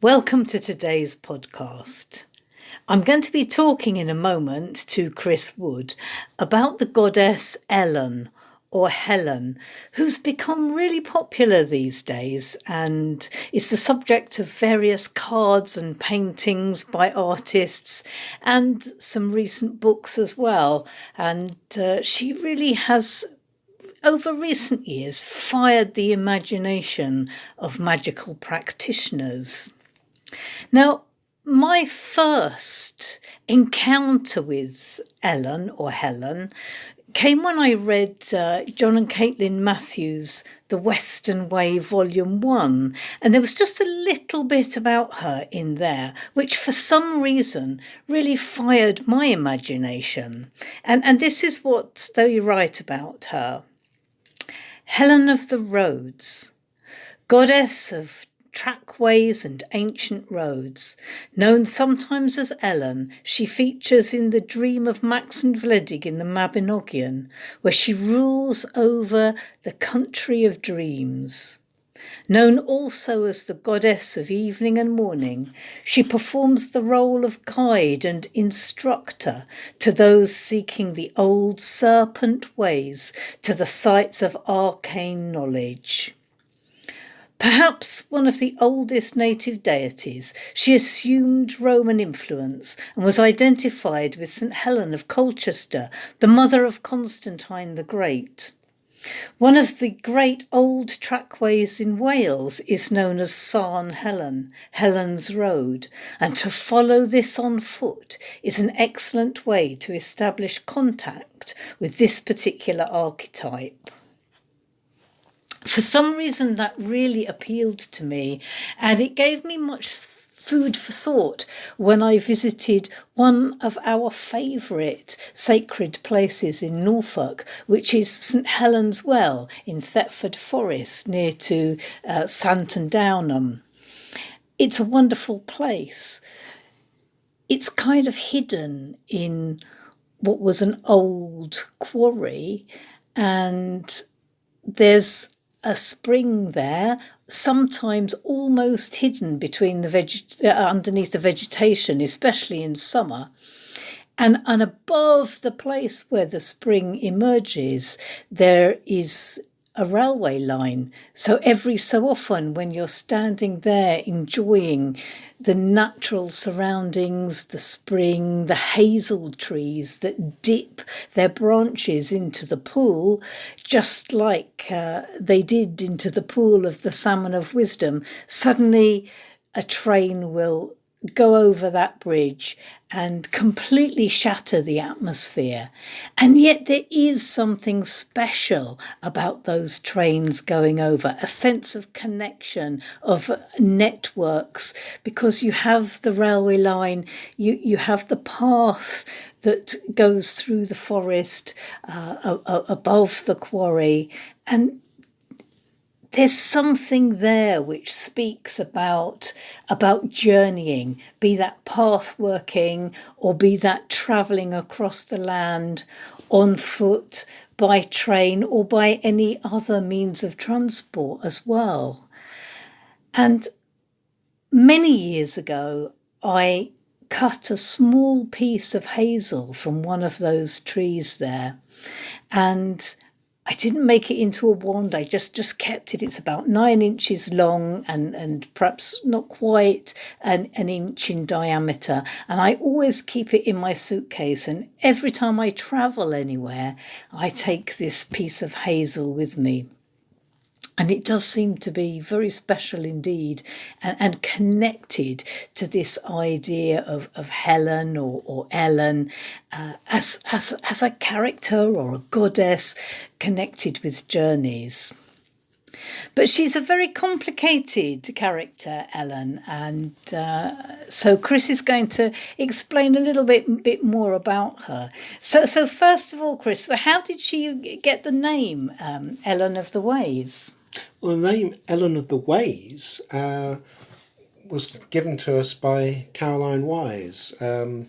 Welcome to today's podcast. I'm going to be talking in a moment to Chris Wood about the goddess Elen or Helen, who's become really popular these days and is the subject of various cards and paintings by artists and some recent books as well. And she really has, over recent years, fired the imagination of magical practitioners. Now, my first encounter with Ellen or Helen came when I read John and Caitlin Matthews' The Western Way Volume 1, and there was just a little bit about her in there, which for some reason really fired my imagination. And this is what they write about her. Helen of the Roads, goddess of trackways and ancient roads. Known sometimes as Ellen, she features in the Dream of Max and Vledig in the Mabinogion, where she rules over the country of dreams. Known also as the goddess of evening and morning, she performs the role of guide and instructor to those seeking the old serpent ways to the sites of arcane knowledge. Perhaps one of the oldest native deities, she assumed Roman influence and was identified with St. Helen of Colchester, the mother of Constantine the Great. One of the great old trackways in Wales is known as Sarn Helen, Helen's Road, and to follow this on foot is an excellent way to establish contact with this particular archetype. For some reason, that really appealed to me, and it gave me much food for thought when I visited one of our favourite sacred places in Norfolk, which is St Helen's Well in Thetford Forest near to Santon Downham. It's a wonderful place. It's kind of hidden in what was an old quarry, and there's a spring there, sometimes almost hidden between underneath the vegetation, especially in summer. And above the place where the spring emerges, there is a railway line. So every so often when you're standing there enjoying the natural surroundings, the spring, the hazel trees that dip their branches into the pool, just like they did into the pool of the Salmon of Wisdom, suddenly a train will go over that bridge and completely shatter the atmosphere. And yet there is something special about those trains going over, a sense of connection, of networks, because you have the railway line, you have the path that goes through the forest above the quarry, and there's something there which speaks about journeying, be that path working or be that travelling across the land on foot, by train or by any other means of transport as well. And many years ago, I cut a small piece of hazel from one of those trees there, and I didn't make it into a wand, I just kept it. It's about 9 inches long and perhaps not quite an inch in diameter. And I always keep it in my suitcase. And every time I travel anywhere, I take this piece of hazel with me. And it does seem to be very special indeed and connected to this idea of Helen or Ellen as a character or a goddess connected with journeys. But she's a very complicated character, Ellen, and so Chris is going to explain a little bit more about her. So first of all, Chris, how did she get the name Ellen of the Ways? Well, the name Ellen of the Ways was given to us by Caroline Wise, a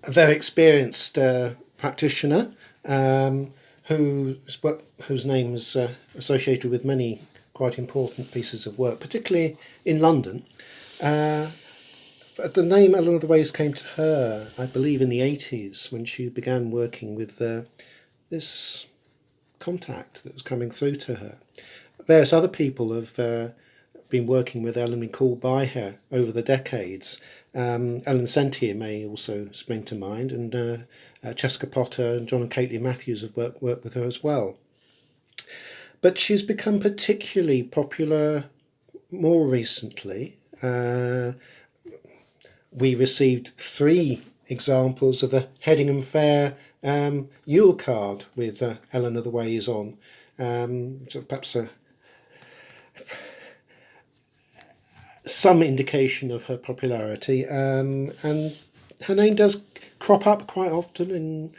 very experienced practitioner whose name is associated with many quite important pieces of work, particularly in London. But the name Ellen of the Ways came to her, I believe, in the 80s when she began working with this contact that was coming through to her. Various other people have been working with Ellen and called by her over the decades. Ellen Sentier may also spring to mind, and Jessica Potter and John and Caitlin Matthews have worked with her as well. But she's become particularly popular more recently. We received 3 examples of the Headingham Fair Yule card with Ellen of the Ways on. So perhaps some indication of her popularity, and her name does crop up quite often in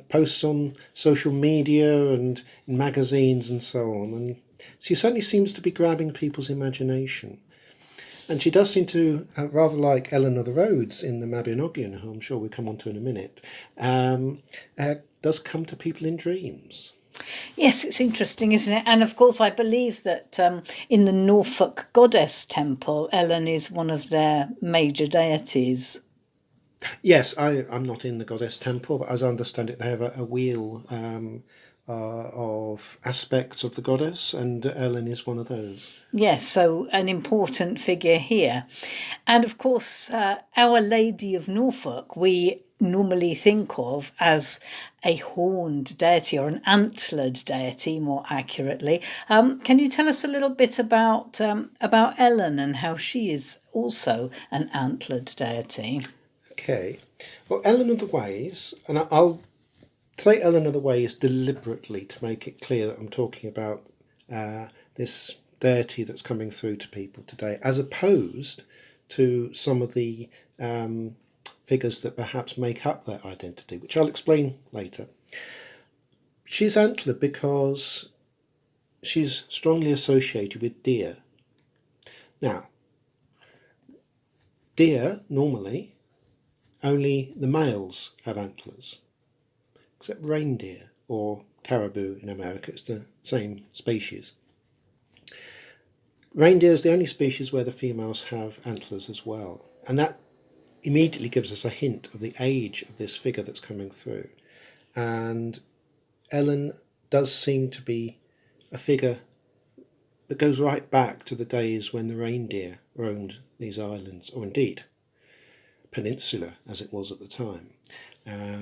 posts on social media and in magazines and so on, and she certainly seems to be grabbing people's imagination. And she does seem to, rather like Ellen of the Roads in the Mabinogion, who I'm sure we'll come on to in a minute, does come to people in dreams. Yes, it's interesting, isn't it? And of course, I believe that in the Norfolk Goddess Temple, Ellen is one of their major deities. Yes, I'm not in the Goddess Temple, but as I understand it, they have a wheel of aspects of the goddess, and Ellen is one of those. Yes, so an important figure here. And of course, Our Lady of Norfolk, we normally think of as a horned deity or an antlered deity, more accurately. Can you tell us a little bit about Ellen and how she is also an antlered deity? Okay. Well, Ellen of the Ways, and I'll say Ellen of the Ways deliberately to make it clear that I'm talking about this deity that's coming through to people today, as opposed to some of the figures that perhaps make up that identity, which I'll explain later. She's antlered because she's strongly associated with deer. Now, deer, normally, only the males have antlers, except reindeer or caribou in America. It's the same species. Reindeer is the only species where the females have antlers as well, and that immediately gives us a hint of the age of this figure that's coming through. And Ellen does seem to be a figure that goes right back to the days when the reindeer roamed these islands, or indeed peninsula as it was at the time,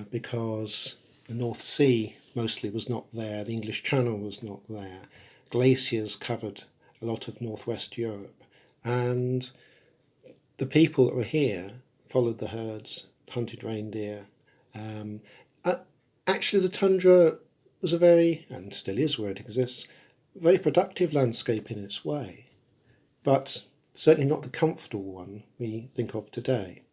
because the North Sea mostly was not there, the English Channel was not there, glaciers covered a lot of northwest Europe, and the people that were here followed the herds, hunted reindeer. Actually, the tundra was a very, and still is where it exists, very productive landscape in its way, but certainly not the comfortable one we think of today.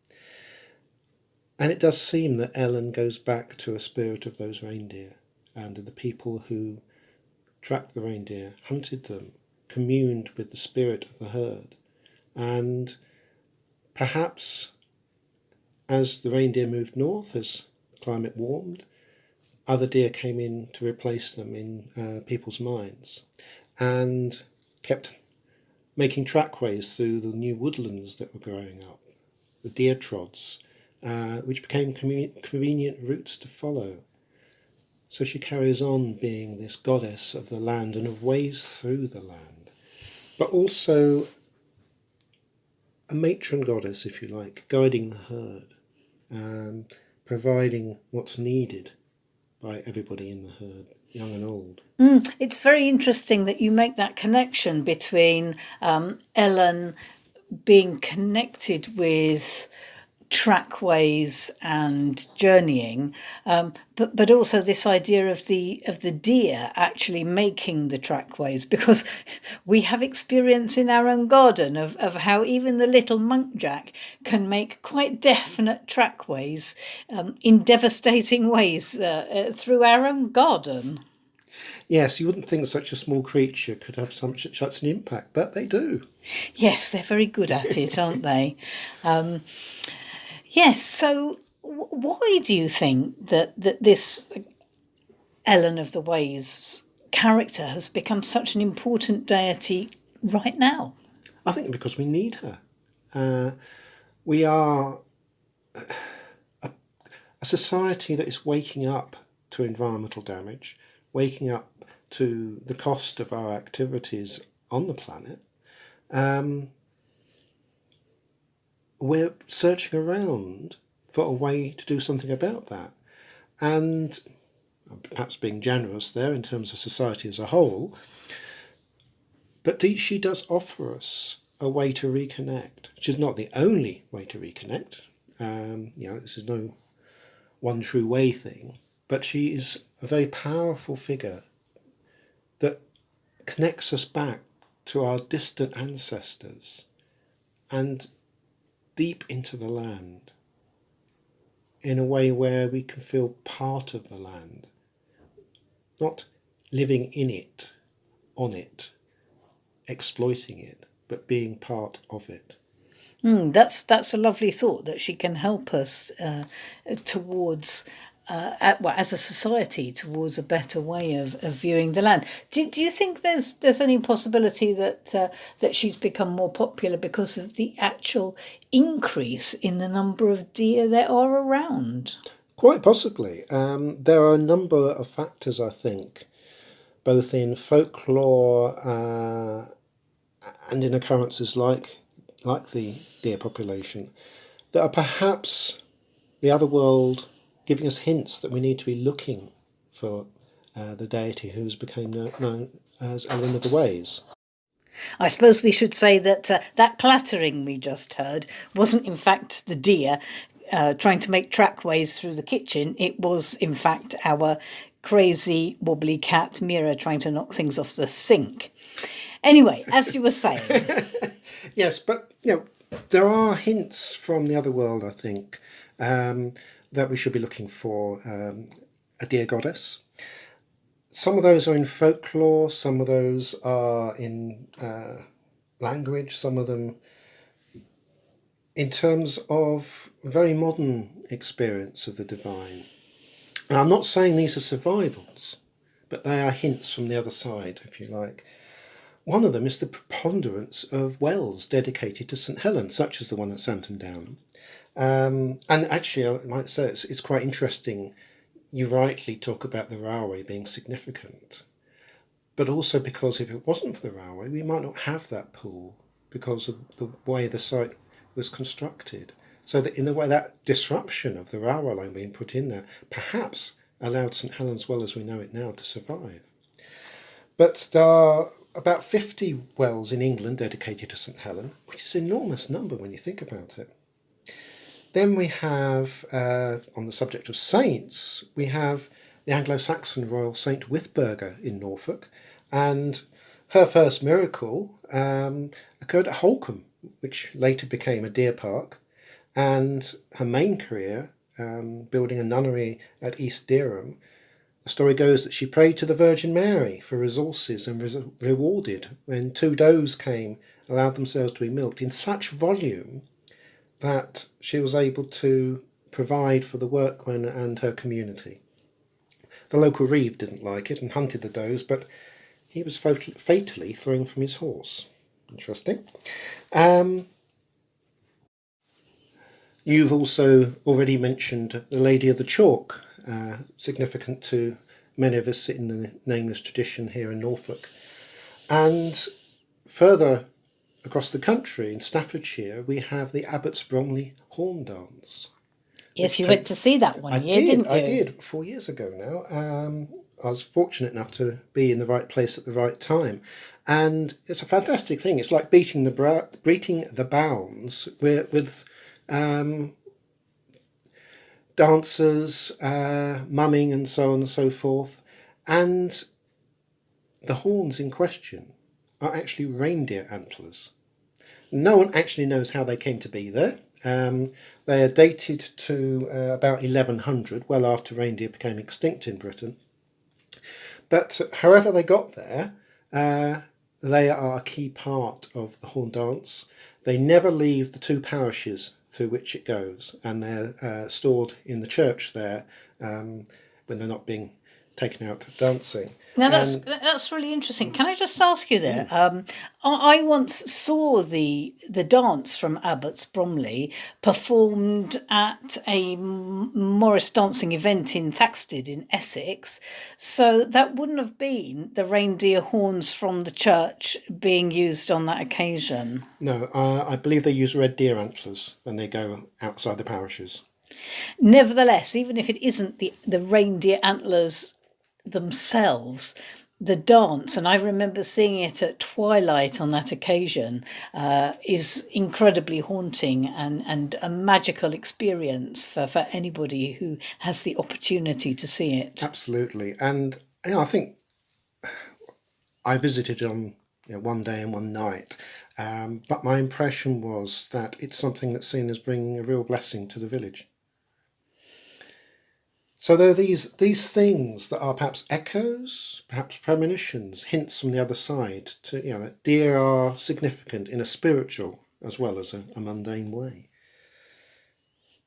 And it does seem that Ellen goes back to a spirit of those reindeer and of the people who tracked the reindeer, hunted them, communed with the spirit of the herd. And perhaps as the reindeer moved north, as the climate warmed, other deer came in to replace them in people's minds and kept making trackways through the new woodlands that were growing up, the deer trods, which became convenient routes to follow. So she carries on being this goddess of the land and of ways through the land, but also a matron goddess, if you like, guiding the herd, providing what's needed by everybody in the herd, young and old. It's very interesting that you make that connection between Ellen being connected with trackways and journeying, but also this idea of the deer actually making the trackways, because we have experience in our own garden of how even the little monkjack can make quite definite trackways in devastating ways through our own garden. Yes, you wouldn't think such a small creature could have such an impact, but they do. Yes, they're very good at it, aren't they? Yes, so why do you think that this Ellen of the Ways character has become such an important deity right now? I think because we need her. We are a society that is waking up to environmental damage, waking up to the cost of our activities on the planet. We're searching around for a way to do something about that. And perhaps being generous there in terms of society as a whole, but she does offer us a way to reconnect. She's not the only way to reconnect. This is no one true way thing, but she is a very powerful figure that connects us back to our distant ancestors and deep into the land in a way where we can feel part of the land, not living in it, on it, exploiting it, but being part of it. That's a lovely thought, that she can help us towards, as a society, towards a better way of viewing the land. Do you think there's any possibility that she's become more popular because of the actual increase in the number of deer there are around? Quite possibly. There are a number of factors, I think, both in folklore and in occurrences like the deer population, that are perhaps the other world giving us hints that we need to be looking for the deity who's become known as Elen of the Ways. I suppose we should say that that clattering we just heard wasn't in fact the deer trying to make trackways through the kitchen. It was in fact our crazy wobbly cat Mira trying to knock things off the sink. Anyway, as you were saying. Yes, but there are hints from the other world, I think, that we should be looking for a deer goddess. Some of those are in folklore, some of those are in language, some of them in terms of very modern experience of the divine. Now, I'm not saying these are survivals, but they are hints from the other side, if you like. One of them is the preponderance of wells dedicated to St Helen, such as the one at Santon Down. And actually, I might say it's quite interesting. You rightly talk about the railway being significant, but also because if it wasn't for the railway, we might not have that pool because of the way the site was constructed. So that in a way, that disruption of the railway line being put in there perhaps allowed St Helen's Well as we know it now to survive. But there are about 50 wells in England dedicated to St Helen, which is an enormous number when you think about it. Then we have, on the subject of saints, we have the Anglo-Saxon royal Saint Withburga in Norfolk, and her first miracle occurred at Holcombe, which later became a deer park, and her main career, building a nunnery at East Dereham. The story goes that she prayed to the Virgin Mary for resources and was rewarded when 2 does came, allowed themselves to be milked in such volume that she was able to provide for the workmen and her community. The local reeve didn't like it and hunted the does, but he was fatally thrown from his horse. Interesting. You've also already mentioned the Lady of the Chalk, significant to many of us in the nameless tradition here in Norfolk. And further across the country, in Staffordshire, we have the Abbots Bromley Horn Dance. Yes, you went to see that one didn't you? I did, 4 years ago now. I was fortunate enough to be in the right place at the right time. And it's a fantastic thing. It's like beating the bounds with dancers, mumming and so on and so forth. And the horns in question are actually reindeer antlers. No one actually knows how they came to be there. They are dated to about 1100, well after reindeer became extinct in Britain. But however they got there, they are a key part of the horn dance. They never leave the 2 parishes through which it goes, and they're stored in the church there when they're not being taken out dancing. Now And that's really interesting. Can I just ask you there? I once saw the dance from Abbots Bromley performed at a Morris dancing event in Thaxted in Essex. So that wouldn't have been the reindeer horns from the church being used on that occasion. no, I believe they use red deer antlers when they go outside the parishes. Nevertheless, even if it isn't the reindeer antlers themselves, the dance, and I remember seeing it at twilight on that occasion, is incredibly haunting and a magical experience for anybody who has the opportunity to see it. Absolutely. And I think I visited on one day and one night, but my impression was that it's something that's seen as bringing a real blessing to the village. So there are these things that are perhaps echoes, perhaps premonitions, hints from the other side to that deer are significant in a spiritual as well as a mundane way.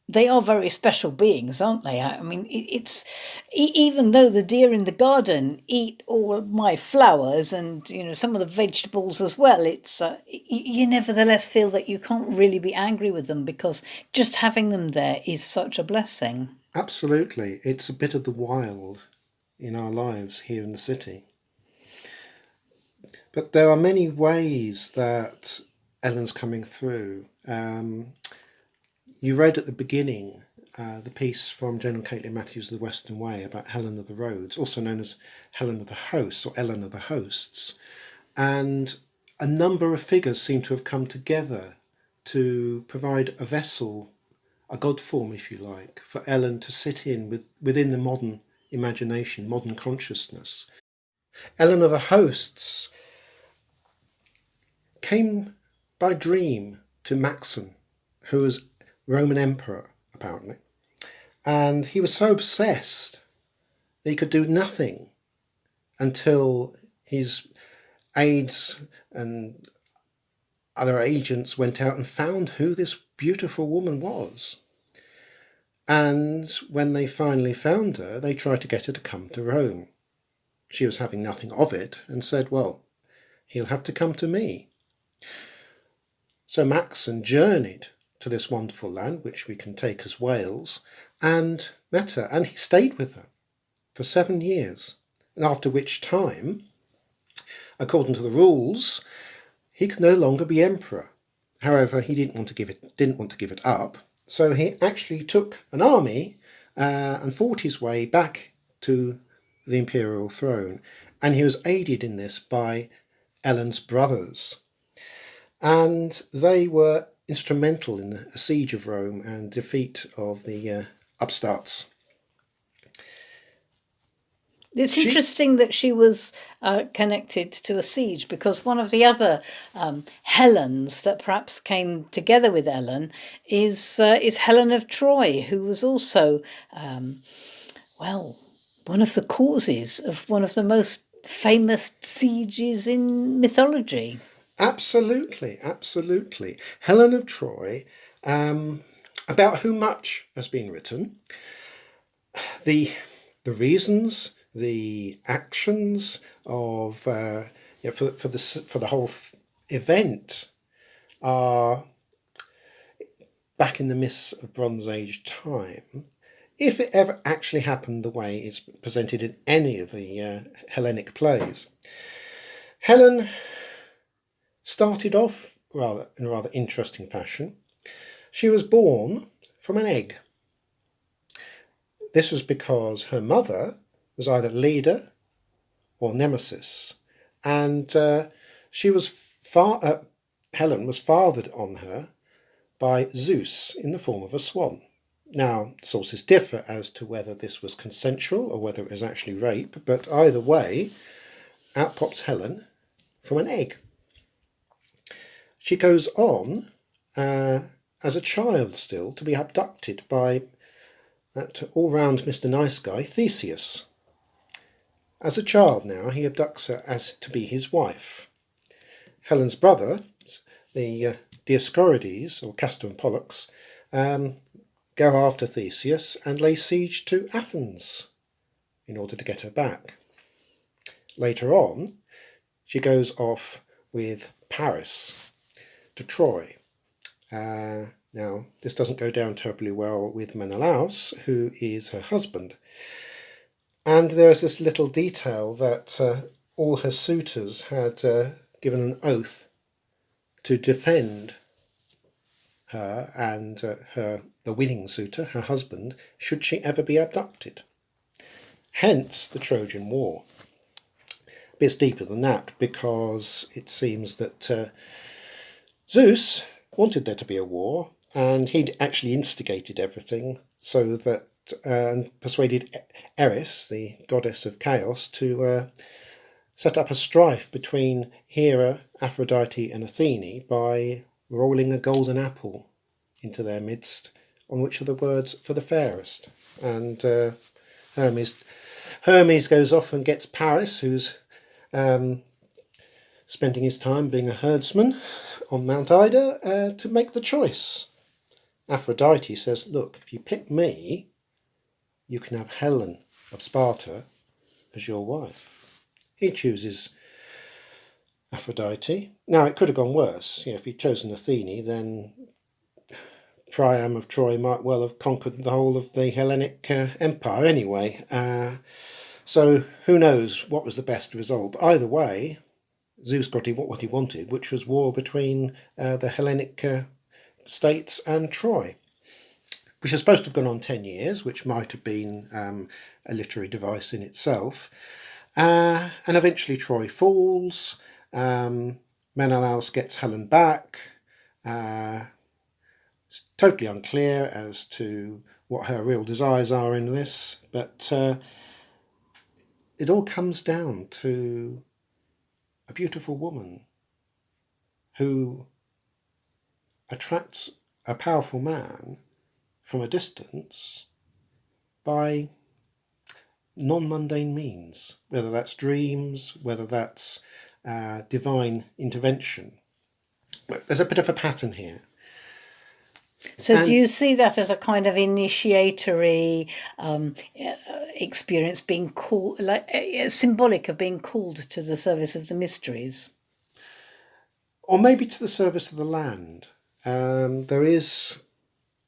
They are very special beings, aren't they? I mean, it's even though the deer in the garden eat all of my flowers and some of the vegetables as well. It's you nevertheless feel that you can't really be angry with them because just having them there is such a blessing. Absolutely, it's a bit of the wild in our lives here in the city. But there are many ways that Ellen's coming through. You read at the beginning the piece from Jen and Caitlin Matthews of the Western Way about Helen of the Roads, also known as Helen of the Hosts or Ellen of the Hosts. And a number of figures seem to have come together to provide a vessel, a god form, if you like, for Ellen to sit in within the modern imagination, modern consciousness. Ellen of the Hosts came by dream to Maxen, who was Roman emperor, apparently. And he was so obsessed that he could do nothing until his aides and other agents went out and found who this beautiful woman was. And when they finally found her, they tried to get her to come to Rome. She was having nothing of it and said, well, he'll have to come to me. So Maxen journeyed to this wonderful land, which we can take as Wales, and met her, and he stayed with her for 7 years, and after which time, according to the rules, he could no longer be emperor. However, he didn't want to give it up, so he actually took an army and fought his way back to the imperial throne, and he was aided in this by Ellen's brothers, and they were instrumental in the siege of Rome and defeat of the upstarts. It's interesting that she was connected to a siege because one of the other Helens that perhaps came together with Ellen is Helen of Troy, who was also, one of the causes of one of the most famous sieges in mythology. Absolutely, absolutely. Helen of Troy, about whom much has been written. The reasons, the actions of for the whole event are back in the mists of Bronze Age time. If it ever actually happened the way it's presented in any of the Hellenic plays, Helen started off in a rather interesting fashion. She was born from an egg. This was because her mother was either Leda or Nemesis, and Helen was fathered on her by Zeus in the form of a swan. Now, sources differ as to whether this was consensual or whether it was actually rape, but either way, out pops Helen from an egg. She goes on, as a child still, to be abducted by that all-round Mr. Nice Guy, Theseus. As a child now, he abducts her as to be his wife. Helen's brother, the Dioscorides, or Castor and Pollux, go after Theseus and lay siege to Athens in order to get her back. Later on, she goes off with Paris to Troy. Now, this doesn't go down terribly well with Menelaus, who is her husband. And there's this little detail that all her suitors had given an oath to defend her and the winning suitor, her husband, should she ever be abducted. Hence the Trojan War. A bit deeper than that, because it seems that Zeus wanted there to be a war, and he'd actually instigated everything so that persuaded Eris, the goddess of chaos, to set up a strife between Hera, Aphrodite and Athene by rolling a golden apple into their midst, on which are the words "for the fairest." And Hermes goes off and gets Paris, who's spending his time being a herdsman on Mount Ida, to make the choice. Aphrodite says, look, if you pick me, you can have Helen of Sparta as your wife. He chooses Aphrodite. Now, it could have gone worse. If he'd chosen Athene, then Priam of Troy might well have conquered the whole of the Hellenic Empire anyway. So who knows what was the best result. But either way, Zeus got what he wanted, which was war between the Hellenic states and Troy, which is supposed to have gone on 10 years, which might have been a literary device in itself. And eventually Troy falls. Menelaus gets Helen back. It's totally unclear as to what her real desires are in this, but it all comes down to a beautiful woman who attracts a powerful man from a distance by non-mundane means, whether that's dreams, whether that's divine intervention. There's a bit of a pattern here. So do you see that as a kind of initiatory experience, being called, like symbolic of being called to the service of the mysteries? Or maybe to the service of the land. There is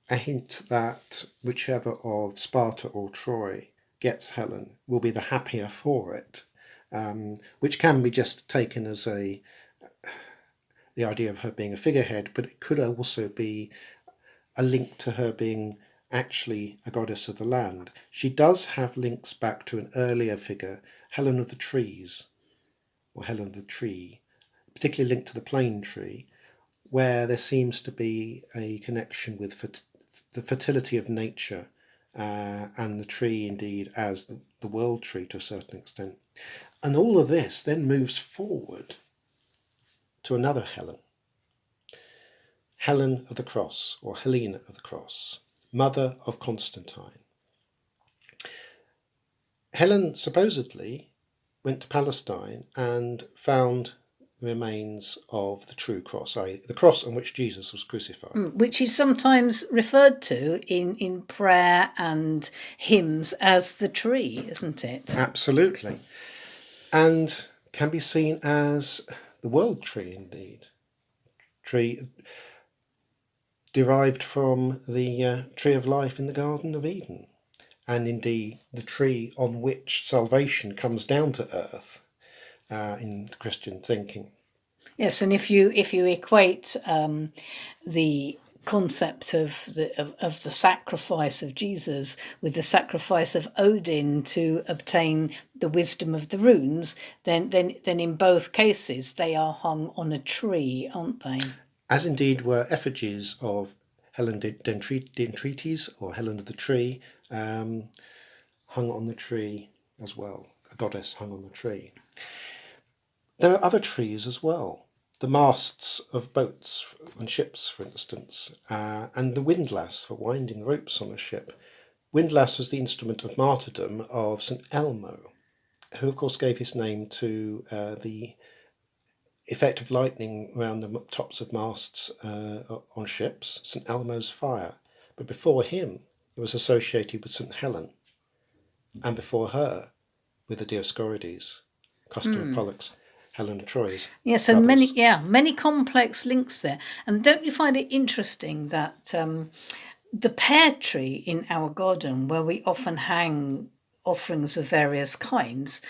a hint that whichever of Sparta or Troy gets Helen will be the happier for it, which can be just taken as the idea of her being a figurehead, but it could also be a link to her being actually a goddess of the land. She does have links back to an earlier figure, Helen of the Trees, or Helen of the Tree, particularly linked to the plane tree, where there seems to be a connection with the fertility of nature, and the tree indeed as the world tree to a certain extent. And all of this then moves forward to another Helen. Helen of the Cross, or Helena of the Cross, mother of Constantine. Helen supposedly went to Palestine and found the remains of the true cross, i.e. the cross on which Jesus was crucified. Which is sometimes referred to in prayer and hymns as the tree, isn't it? Absolutely. And can be seen as the world tree indeed. Tree derived from the tree of life in the Garden of Eden, and indeed the tree on which salvation comes down to earth in Christian thinking. Yes, and if you equate the concept of the sacrifice of Jesus with the sacrifice of Odin to obtain the wisdom of the runes, then in both cases they are hung on a tree, aren't they? As indeed were effigies of Helen d'Entreaties, or Helen of the Tree, hung on the tree as well, a goddess hung on the tree. There are other trees as well, the masts of boats and ships, for instance, and the windlass for winding ropes on a ship. Windlass was the instrument of martyrdom of St. Elmo, who of course gave his name to the effect of lightning around the tops of masts on ships, St. Elmo's fire. But before him, it was associated with St. Helen, and before her with the Dioscorides, Customer Pollux, Helen of Troy's Yeah, so brothers. many complex links there. And don't you find it interesting that the pear tree in our garden, where we often hang offerings of various kinds,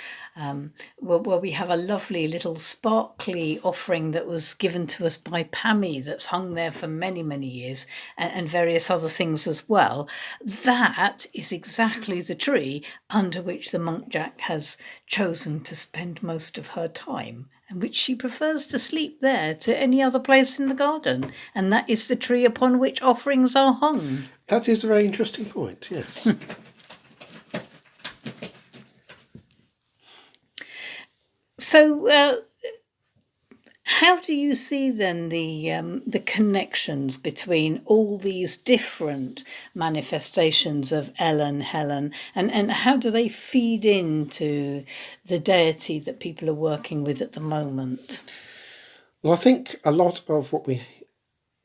where we have a lovely little sparkly offering that was given to us by Pammy that's hung there for many, many years, and various other things as well. That is exactly the tree under which the monk Jack has chosen to spend most of her time, and which she prefers to sleep there to any other place in the garden. And that is the tree upon which offerings are hung. That is a very interesting point, yes. So, how do you see then the connections between all these different manifestations of Elen, Helen, and how do they feed into the deity that people are working with at the moment? Well, I think a lot of what we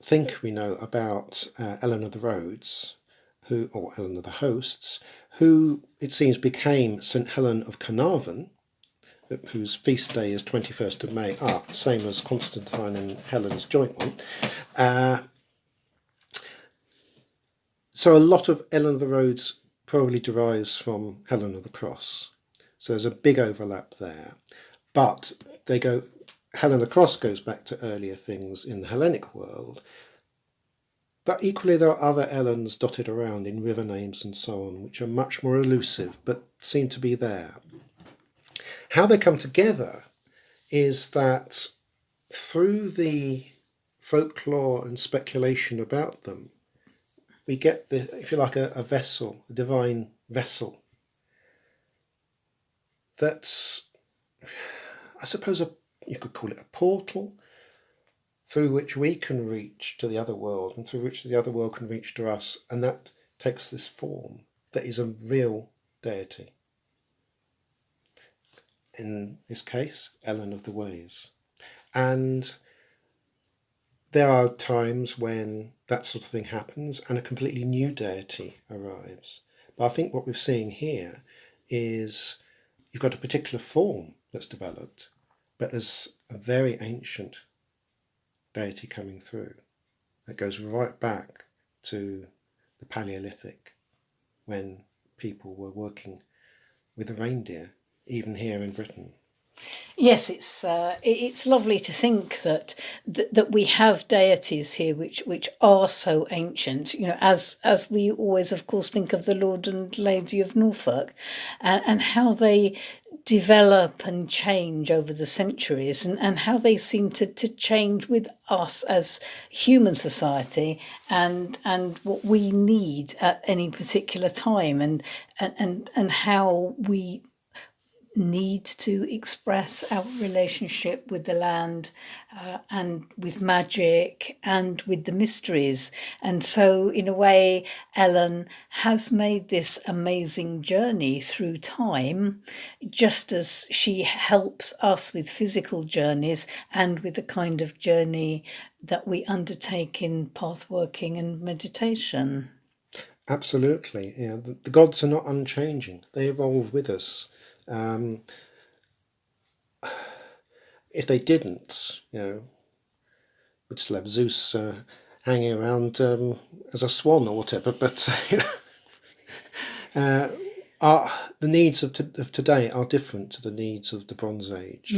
think we know about Ellen of the Roads, or Ellen of the Hosts, who it seems became St Helen of Carnarvon, whose feast day is 21st of May, same as Constantine and Helen's joint one. So a lot of Ellen of the Roads probably derives from Helen of the Cross. So there's a big overlap there. But Helen of the Cross goes back to earlier things in the Hellenic world. But equally there are other Ellens dotted around in river names and so on, which are much more elusive, but seem to be there. How they come together is that through the folklore and speculation about them, we get, if you like, a vessel, a divine vessel, that's, I suppose, you could call it a portal, through which we can reach to the other world and through which the other world can reach to us, and that takes this form that is a real deity. In this case, Ellen of the Ways. And there are times when that sort of thing happens and a completely new deity arrives. But I think what we're seeing here is you've got a particular form that's developed, but there's a very ancient deity coming through that goes right back to the Paleolithic, when people were working with a reindeer, even here in Britain. Yes, it's lovely to think that we have deities here which are so ancient. You know, as we always, of course, think of the Lord and Lady of Norfolk, and how they develop and change over the centuries, and how they seem to change with us as human society, and what we need at any particular time, and how we need to express our relationship with the land, and with magic and with the mysteries. And so, in a way, Ellen has made this amazing journey through time, just as she helps us with physical journeys and with the kind of journey that we undertake in pathworking and meditation. Absolutely, yeah. The gods are not unchanging. They evolve with us. If they didn't, we'd still have Zeus hanging around as a swan or whatever. But the needs of today are different to the needs of the Bronze Age.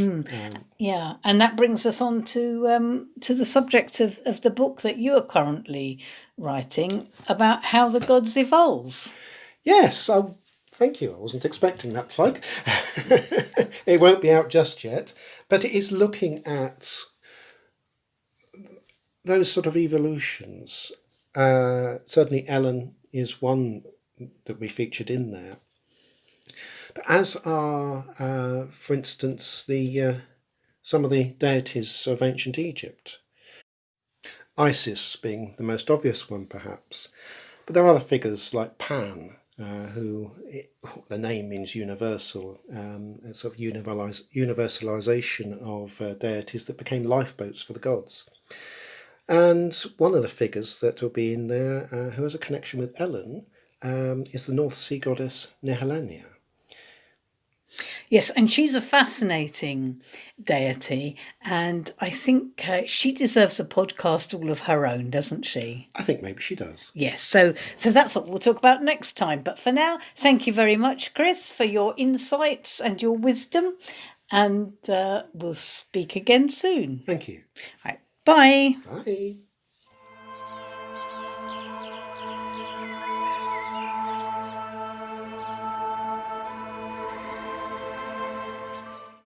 Yeah, and that brings us on to the subject of the book that you are currently writing about how the gods evolve. Yes, thank you. I wasn't expecting that plug. It won't be out just yet, but it is looking at those sort of evolutions. Certainly Ellen is one that we featured in there. But as are, for instance, some of the deities of ancient Egypt. Isis being the most obvious one, perhaps. But there are other figures like Pan, the name means universal, sort of universalization of deities that became lifeboats for the gods. And one of the figures that will be in there, who has a connection with Ellen, is the North Sea goddess Nehelenia. Yes, and she's a fascinating deity, and I think she deserves a podcast all of her own, doesn't she? I think maybe she does. Yes, so that's what we'll talk about next time. But for now, thank you very much, Chris, for your insights and your wisdom, and we'll speak again soon. Thank you. Right, bye. Bye.